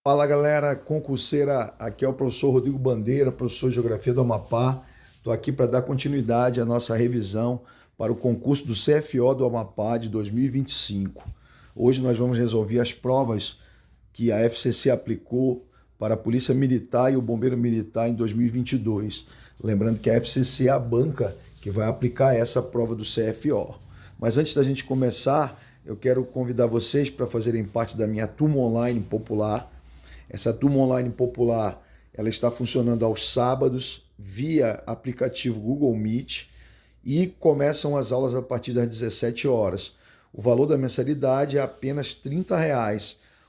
Fala galera, concurseira, aqui é o professor Rodrigo Bandeira, professor de Geografia do Amapá. Estou aqui para dar continuidade à nossa revisão para o concurso do CFO do Amapá de 2025. Hoje nós vamos resolver as provas que a FCC aplicou para a Polícia Militar e o Bombeiro Militar em 2022. Lembrando que a FCC é a banca que vai aplicar essa prova do CFO. Mas antes da gente começar, eu quero convidar vocês para fazerem parte da minha turma online popular. Essa turma online popular, ela está funcionando aos sábados via aplicativo Google Meet e começam as aulas a partir das 17 horas. O valor da mensalidade é apenas R$ 30.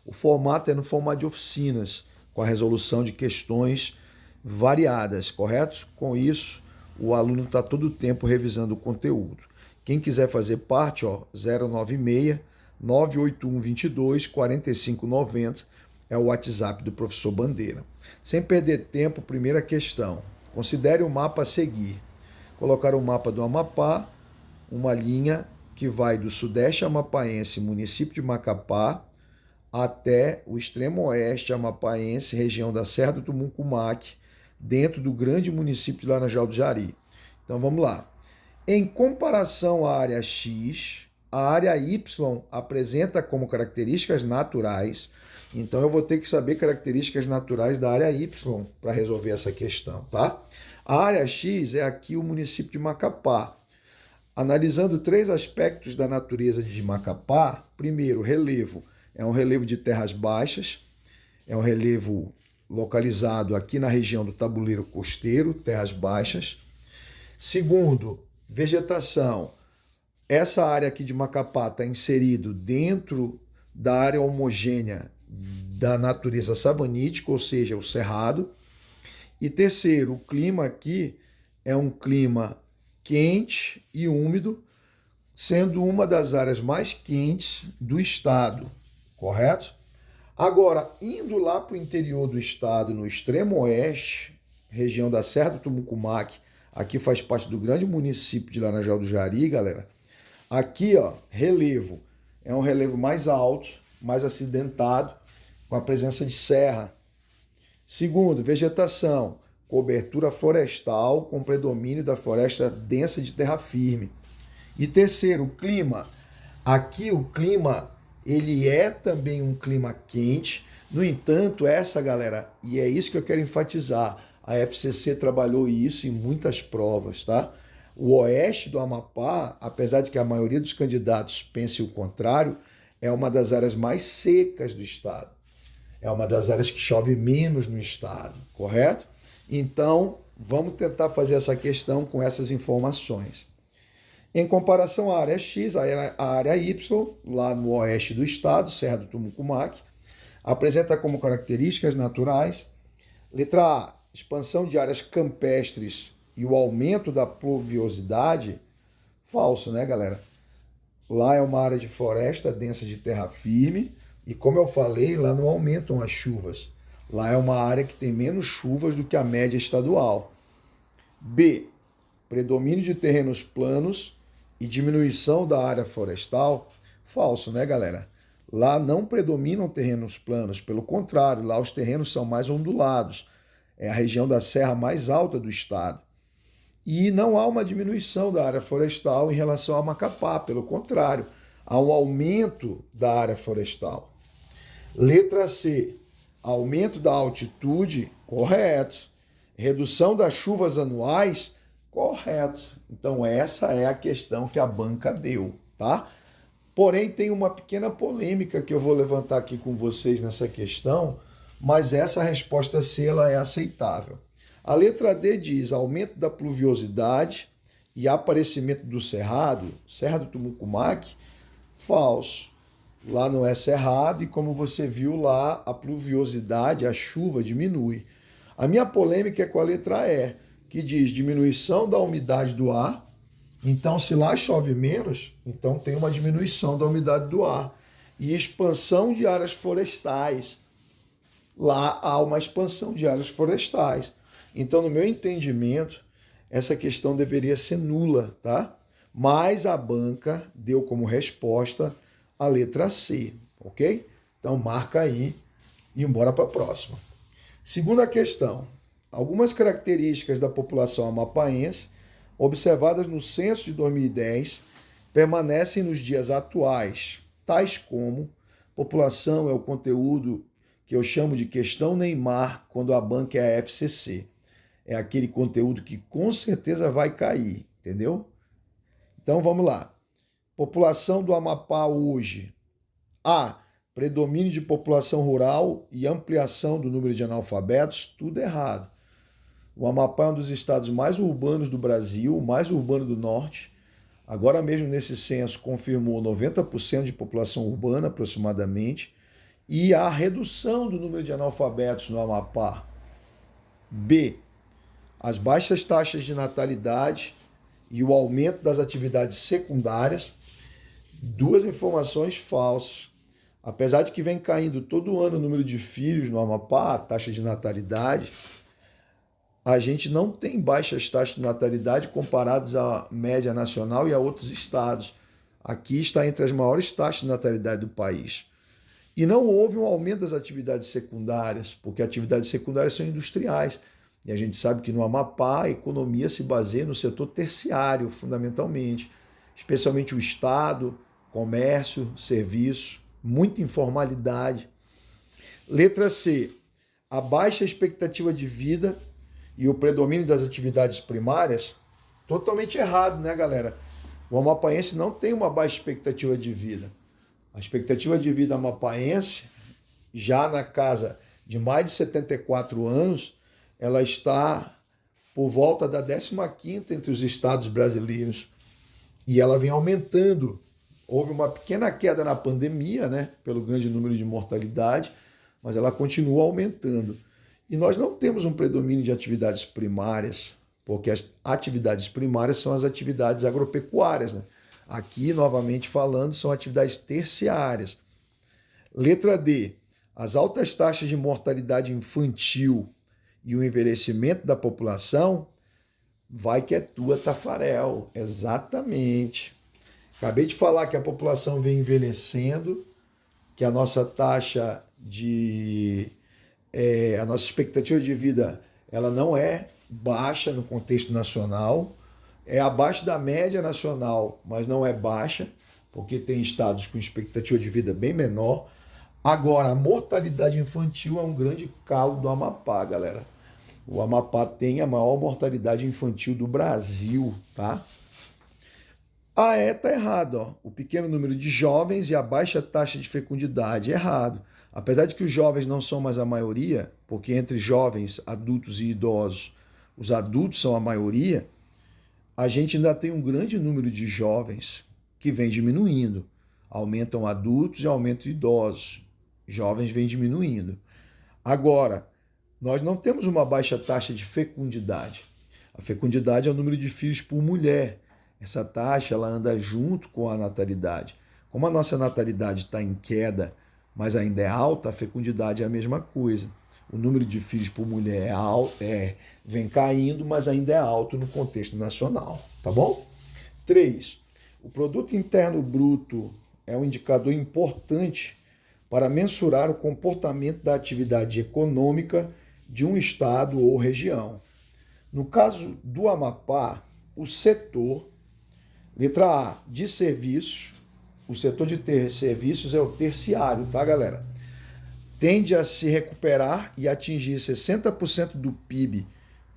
O formato é no formato de oficinas, com a resolução de questões variadas, correto? Com isso, o aluno está todo o tempo revisando o conteúdo. Quem quiser fazer parte, 096 981 22 4590 é o WhatsApp do professor Bandeira. Sem perder tempo, primeira questão. Considere o mapa a seguir. Colocar o mapa do Amapá, uma linha que vai do sudeste amapaense, município de Macapá, até o extremo oeste amapaense, região da Serra do Tumucumaque, dentro do grande município de Laranjal do Jari. Então vamos lá. Em comparação à área X, a área Y apresenta como características naturais. Então eu vou ter que saber características naturais da área Y para resolver essa questão, tá? A área X é aqui o município de Macapá. Analisando três aspectos da natureza de Macapá, primeiro, relevo. É um relevo de terras baixas, é um relevo localizado aqui na região do tabuleiro costeiro, terras baixas. Segundo, vegetação. Essa área aqui de Macapá está inserido dentro da área homogênea da natureza savanítica, ou seja, o cerrado. E terceiro, o clima aqui é um clima quente e úmido, sendo uma das áreas mais quentes do estado, correto? Agora, indo lá para o interior do estado, no extremo oeste, região da Serra do Tumucumaque, aqui faz parte do grande município de Laranjal do Jari, galera. Aqui, relevo. É um relevo mais alto, mais acidentado, com a presença de serra. Segundo, vegetação. Cobertura florestal com predomínio da floresta densa de terra firme. E terceiro, o clima. Aqui o clima, ele é também um clima quente. No entanto, galera, e é isso que eu quero enfatizar, a FCC trabalhou isso em muitas provas, tá? O oeste do Amapá, apesar de que a maioria dos candidatos pense o contrário, é uma das áreas mais secas do estado. É uma das áreas que chove menos no estado, correto? Então, vamos tentar fazer essa questão com essas informações. Em comparação à área X, a área Y, lá no oeste do estado, Serra do Tumucumaque, apresenta como características naturais, letra A, expansão de áreas campestres e o aumento da pluviosidade. Falso, né, galera? Lá é uma área de floresta densa de terra firme e, como eu falei, lá não aumentam as chuvas. Lá é uma área que tem menos chuvas do que a média estadual. B, predomínio de terrenos planos e diminuição da área florestal. Falso, né, galera? Lá não predominam terrenos planos, pelo contrário, lá os terrenos são mais ondulados. É a região da serra mais alta do estado. E não há uma diminuição da área florestal em relação a Macapá, pelo contrário, há um aumento da área florestal. Letra C, aumento da altitude, correto. Redução das chuvas anuais, correto. Então essa é a questão que a banca deu, tá? Porém tem uma pequena polêmica que eu vou levantar aqui com vocês nessa questão, mas essa resposta C ela é aceitável. A letra D diz aumento da pluviosidade e aparecimento do cerrado, Serra do Tumucumaque, falso. Lá não é cerrado e, como você viu lá, a pluviosidade, a chuva diminui. A minha polêmica é com a letra E, que diz diminuição da umidade do ar. Então, se lá chove menos, então tem uma diminuição da umidade do ar. E expansão de áreas florestais. Lá há uma expansão de áreas florestais. Então, no meu entendimento, essa questão deveria ser nula, tá? Mas a banca deu como resposta a letra C, ok? Então, marca aí e embora para a próxima. Segunda questão. Algumas características da população amapaense, observadas no censo de 2010, permanecem nos dias atuais, tais como: população é o conteúdo que eu chamo de questão Neymar quando a banca é a FCC. É aquele conteúdo que com certeza vai cair, entendeu? Então vamos lá. População do Amapá hoje. A. Predomínio de população rural e ampliação do número de analfabetos, tudo errado. O Amapá é um dos estados mais urbanos do Brasil, o mais urbano do norte. Agora mesmo nesse censo confirmou 90% de população urbana aproximadamente. E a redução do número de analfabetos no Amapá. B. As baixas taxas de natalidade e o aumento das atividades secundárias. Duas informações falsas. Apesar de que vem caindo todo ano o número de filhos no Amapá, a taxa de natalidade, a gente não tem baixas taxas de natalidade comparadas à média nacional e a outros estados. Aqui está entre as maiores taxas de natalidade do país. E não houve um aumento das atividades secundárias, porque atividades secundárias são industriais. E a gente sabe que no Amapá a economia se baseia no setor terciário, fundamentalmente, especialmente o Estado, comércio, serviço, muita informalidade. Letra C. A baixa expectativa de vida e o predomínio das atividades primárias, totalmente errado, né, galera? O amapaense não tem uma baixa expectativa de vida. A expectativa de vida amapaense, já na casa de mais de 74 anos, ela está por volta da 15ª entre os estados brasileiros. E ela vem aumentando. Houve uma pequena queda na pandemia, né, pelo grande número de mortalidade, mas ela continua aumentando. E nós não temos um predomínio de atividades primárias, porque as atividades primárias são as atividades agropecuárias, né? Aqui, novamente falando, são atividades terciárias. Letra D. As altas taxas de mortalidade infantil e o envelhecimento da população, vai que é tua, Tafarel. Exatamente. Acabei de falar que a população vem envelhecendo, que a nossa taxa de... a nossa expectativa de vida ela não é baixa no contexto nacional, é abaixo da média nacional, mas não é baixa, porque tem estados com expectativa de vida bem menor. Agora, a mortalidade infantil é um grande calo do Amapá, galera. O Amapá tem a maior mortalidade infantil do Brasil, tá? Tá errado, ó. O pequeno número de jovens e a baixa taxa de fecundidade, errado. Apesar de que os jovens não são mais a maioria, porque entre jovens, adultos e idosos, os adultos são a maioria, a gente ainda tem um grande número de jovens que vem diminuindo. Aumentam adultos e aumentam idosos. Jovens vem diminuindo. Agora, nós não temos uma baixa taxa de fecundidade. A fecundidade é o número de filhos por mulher. Essa taxa ela anda junto com a natalidade. Como a nossa natalidade está em queda, mas ainda é alta, a fecundidade é a mesma coisa. O número de filhos por mulher vem caindo, mas ainda é alto no contexto nacional, tá bom? 3. O produto interno bruto é um indicador importante para mensurar o comportamento da atividade econômica de um estado ou região. No caso do Amapá, o setor, letra A, de serviços, o setor de serviços é o terciário, tá, galera? Tende a se recuperar e atingir 60% do PIB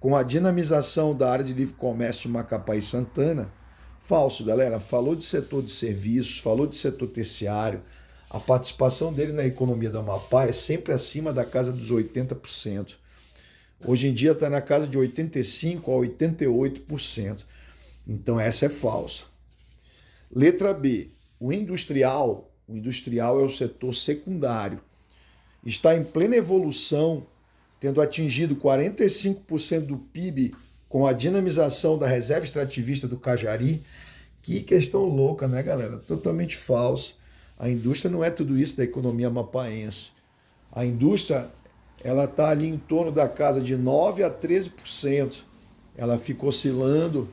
com a dinamização da área de livre comércio de Macapá e Santana. Falso, galera. Falou de setor de serviços, falou de setor terciário. A participação dele na economia do Amapá é sempre acima da casa dos 80%. Hoje em dia está na casa de 85% a 88%. Então essa é falsa. Letra B. O industrial é o setor secundário. Está em plena evolução, tendo atingido 45% do PIB com a dinamização da reserva extrativista do Cajari. Que questão louca, né, galera? Totalmente falsa. A indústria não é tudo isso da economia amapaense. A indústria ela está ali em torno da casa de 9% a 13%. Ela fica oscilando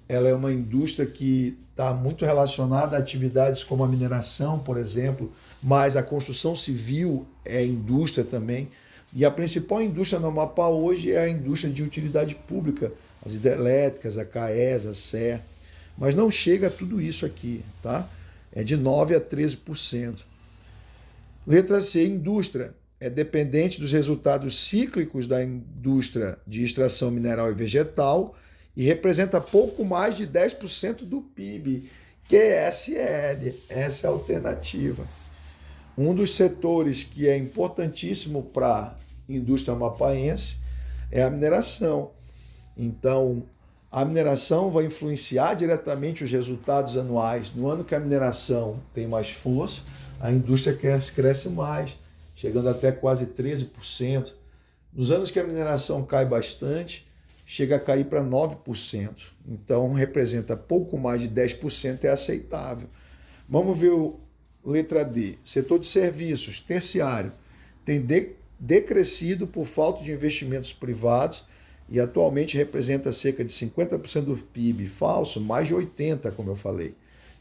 ela é uma indústria que está muito relacionada a atividades como a mineração, por exemplo, mas a construção civil é indústria também. E a principal indústria no Amapá hoje é a indústria de utilidade pública, as hidrelétricas, a CAES, a SER. Mas não chega a tudo isso aqui, tá? É de 9 a 13%. Letra C, indústria. É dependente dos resultados cíclicos da indústria de extração mineral e vegetal e representa pouco mais de 10% do PIB. QSL, essa é a alternativa. Um dos setores que é importantíssimo para a indústria amapaense é a mineração. Então, a mineração vai influenciar diretamente os resultados anuais. No ano que a mineração tem mais força, a indústria cresce mais, chegando até quase 13%. Nos anos que a mineração cai bastante, chega a cair para 9%. Então, representa pouco mais de 10%, é aceitável. Vamos ver letra D. Setor de serviços, terciário, tem decrescido por falta de investimentos privados e atualmente representa cerca de 50% do PIB. Falso, mais de 80%, como eu falei.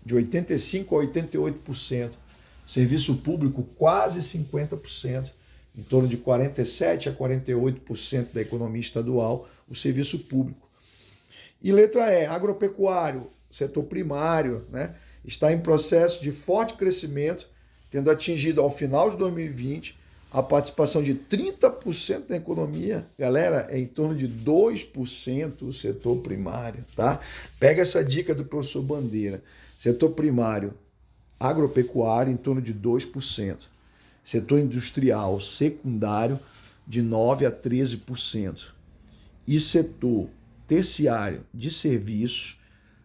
De 85% a 88%. Serviço público, quase 50%. Em torno de 47% a 48% da economia estadual, o serviço público. E letra E, agropecuário, setor primário, né? Está em processo de forte crescimento, tendo atingido ao final de 2020 a participação de 30% da economia. Galera, é em torno de 2% o setor primário, tá? Pega essa dica do professor Bandeira. Setor primário, agropecuário, em torno de 2%. Setor industrial secundário, de 9% a 13%. E setor terciário de serviços,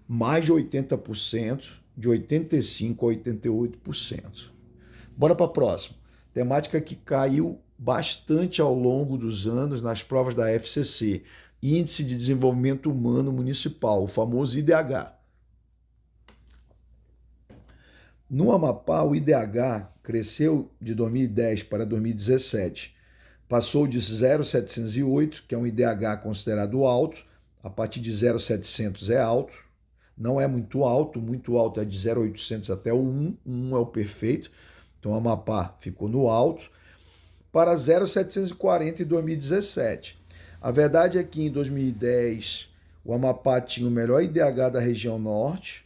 mais de 80%, de 85% a 88%. Bora para a próxima. Temática que caiu bastante ao longo dos anos nas provas da FCC. Índice de Desenvolvimento Humano Municipal, o famoso IDH. No Amapá, o IDH cresceu de 2010 para 2017. Passou de 0,708, que é um IDH considerado alto, a partir de 0,700 é alto, não é muito alto é de 0,800 até o 1, 1 é o perfeito, então o Amapá ficou no alto, para 0,740 em 2017. A verdade é que em 2010 o Amapá tinha o melhor IDH da região norte,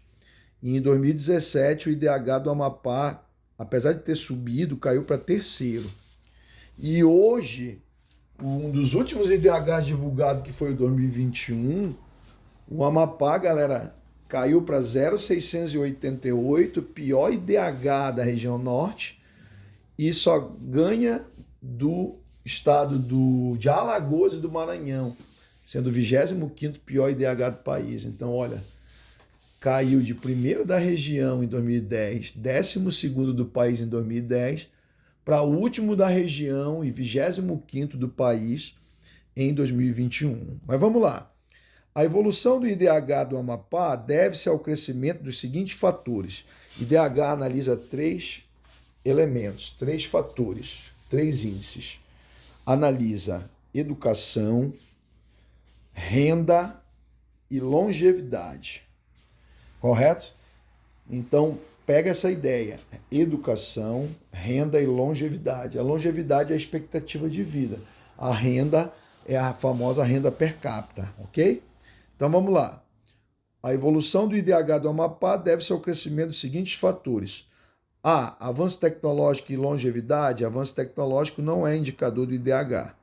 e em 2017 o IDH do Amapá, apesar de ter subido, caiu para terceiro. E hoje, um dos últimos IDHs divulgados, que foi o 2021, o Amapá, galera, caiu para 0,688, pior IDH da região norte, e só ganha do estado de Alagoas e do Maranhão, sendo o 25º pior IDH do país. Então, olha, caiu de primeiro da região em 2010, 12º do país em 2010, para o último da região e 25º do país em 2021. Mas vamos lá. A evolução do IDH do Amapá deve-se ao crescimento dos seguintes fatores. IDH analisa 3 elementos, 3 fatores, 3 índices. Analisa educação, renda e longevidade. Correto? Então, pega essa ideia. Educação, renda e longevidade. A longevidade é a expectativa de vida. A renda é a famosa renda per capita, ok? Então vamos lá. A evolução do IDH do Amapá deve-se ao crescimento dos seguintes fatores. A. Avanço tecnológico e longevidade. Avanço tecnológico não é indicador do IDH.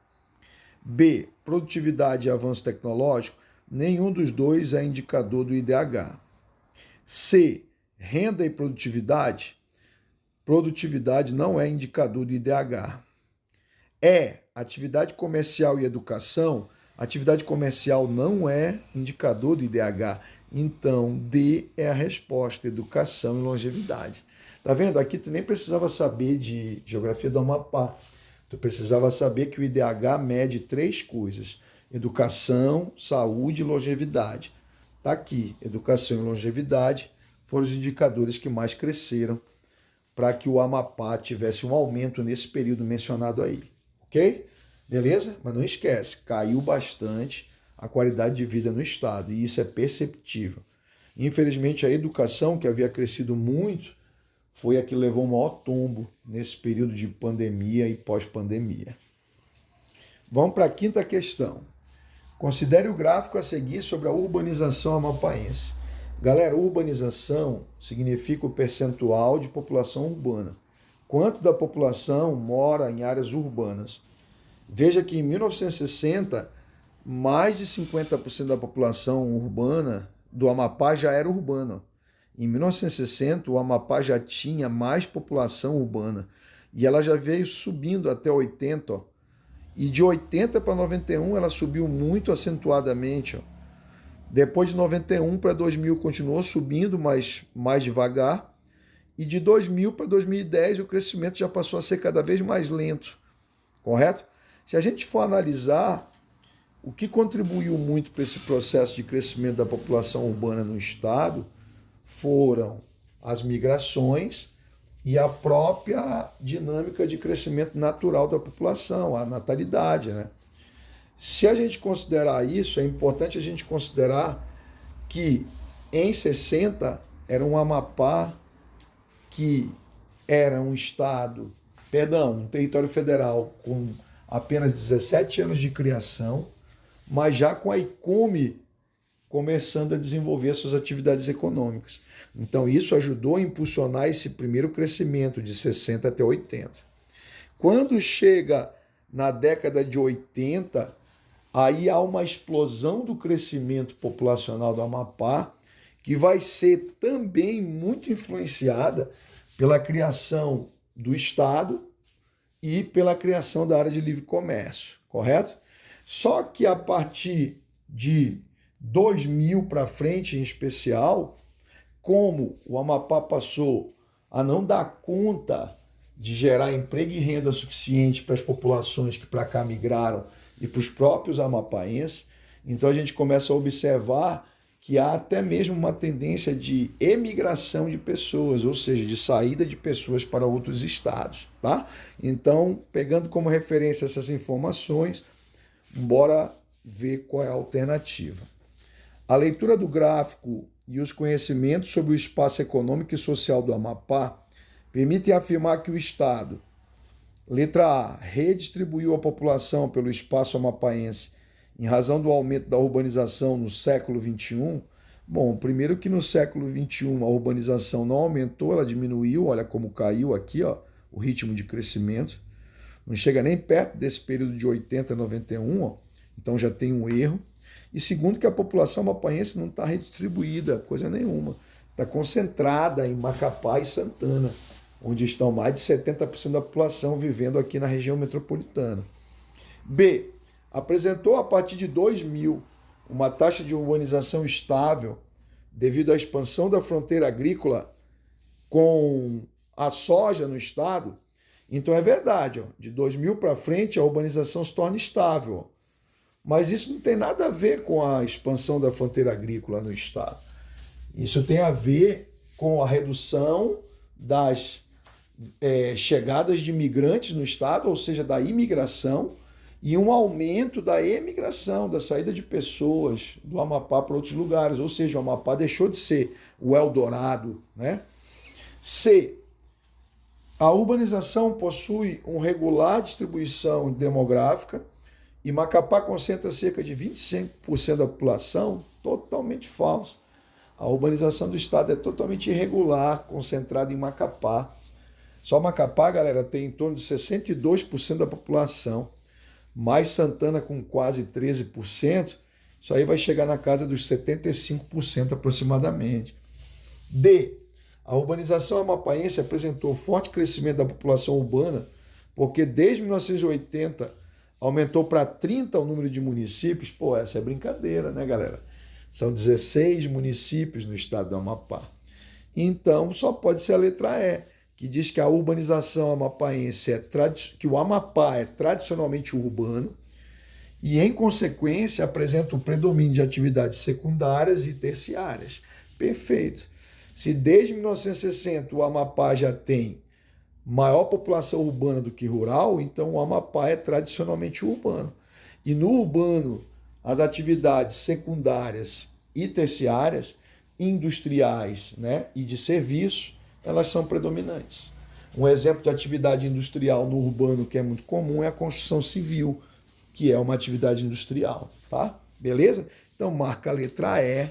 B. Produtividade e avanço tecnológico. Nenhum dos dois é indicador do IDH. C. Renda e produtividade. Produtividade não é indicador do IDH. E. Atividade comercial e educação. Atividade comercial não é indicador do IDH. Então, D é a resposta, educação e longevidade. Tá vendo? Aqui tu nem precisava saber de geografia do Amapá. Tu precisava saber que o IDH mede 3 coisas: educação, saúde e longevidade. Tá aqui, educação e longevidade foram os indicadores que mais cresceram para que o Amapá tivesse um aumento nesse período mencionado aí. Ok? Beleza? Mas não esquece, caiu bastante a qualidade de vida no estado, e isso é perceptível. Infelizmente, a educação, que havia crescido muito, foi a que levou o maior tombo nesse período de pandemia e pós-pandemia. Vamos para a quinta questão. Considere o gráfico a seguir sobre a urbanização amapaense. Galera, urbanização significa o percentual de população urbana. Quanto da população mora em áreas urbanas? Veja que em 1960, mais de 50% da população urbana do Amapá já era urbana. Em 1960, o Amapá já tinha mais população urbana e ela já veio subindo até 80, ó. E de 80 para 91 ela subiu muito acentuadamente, ó. Depois de 91 para 2000 continuou subindo, mas mais devagar. E de 2000 para 2010 o crescimento já passou a ser cada vez mais lento, correto? Se a gente for analisar o que contribuiu muito para esse processo de crescimento da população urbana no estado, foram as migrações e a própria dinâmica de crescimento natural da população, a natalidade, né? Se a gente considerar isso, é importante a gente considerar que em 60 era um Amapá que era um estado, um território federal com apenas 17 anos de criação, mas já com a ICOME começando a desenvolver suas atividades econômicas. Então isso ajudou a impulsionar esse primeiro crescimento de 60 até 80. Quando chega na década de 80, aí há uma explosão do crescimento populacional do Amapá, que vai ser também muito influenciada pela criação do Estado e pela criação da área de livre comércio, correto? Só que a partir de 2000 para frente, em especial, como o Amapá passou a não dar conta de gerar emprego e renda suficiente para as populações que para cá migraram e para os próprios amapaenses, então a gente começa a observar que há até mesmo uma tendência de emigração de pessoas, ou seja, de saída de pessoas para outros estados, tá? Então, pegando como referência essas informações, bora ver qual é a alternativa. A leitura do gráfico e os conhecimentos sobre o espaço econômico e social do Amapá permitem afirmar que o Estado, letra A, redistribuiu a população pelo espaço amapaense em razão do aumento da urbanização no século XXI. Bom, primeiro que no século XXI a urbanização não aumentou, ela diminuiu, olha como caiu aqui, ó, o ritmo de crescimento. Não chega nem perto desse período de 80 a 91, ó, então já tem um erro. E segundo que a população amapaense não está redistribuída, coisa nenhuma. Está concentrada em Macapá e Santana, onde estão mais de 70% da população vivendo aqui na região metropolitana. B. Apresentou a partir de 2000 uma taxa de urbanização estável devido à expansão da fronteira agrícola com a soja no estado. Então é verdade, ó, de 2000 para frente a urbanização se torna estável. Ó. Mas isso não tem nada a ver com a expansão da fronteira agrícola no estado. Isso tem a ver com a redução das chegadas de imigrantes no estado, ou seja, da imigração, e um aumento da emigração, da saída de pessoas do Amapá para outros lugares, ou seja, o Amapá deixou de ser o Eldorado, né? C. A urbanização possui uma regular distribuição demográfica e Macapá concentra cerca de 25% da população, totalmente falso. A urbanização do estado é totalmente irregular, concentrada em Macapá. Só Macapá, galera, tem em torno de 62% da população, mais Santana com quase 13%, isso aí vai chegar na casa dos 75% aproximadamente. D. A urbanização amapaense apresentou forte crescimento da população urbana, porque desde 1980 aumentou para 30 o número de municípios. Pô, essa é brincadeira, né, galera? São 16 municípios no estado do Amapá. Então, só pode ser a letra E, que diz que a urbanização amapaense que o Amapá é tradicionalmente urbano e, em consequência, apresenta o predomínio de atividades secundárias e terciárias. Perfeito. Se desde 1960 o Amapá já tem maior população urbana do que rural, então o Amapá é tradicionalmente urbano. E no urbano, As atividades secundárias e terciárias, industriais, né, e de serviço, elas são predominantes. Um exemplo de atividade industrial no urbano que é muito comum é a construção civil, que é uma atividade industrial, tá? Beleza? Então marca a letra E,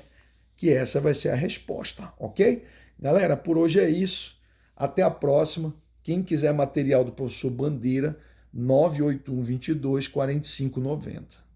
que essa vai ser a resposta, ok? Galera, por hoje é isso. Até a próxima. Quem quiser material do professor Bandeira, 981 22 45 90.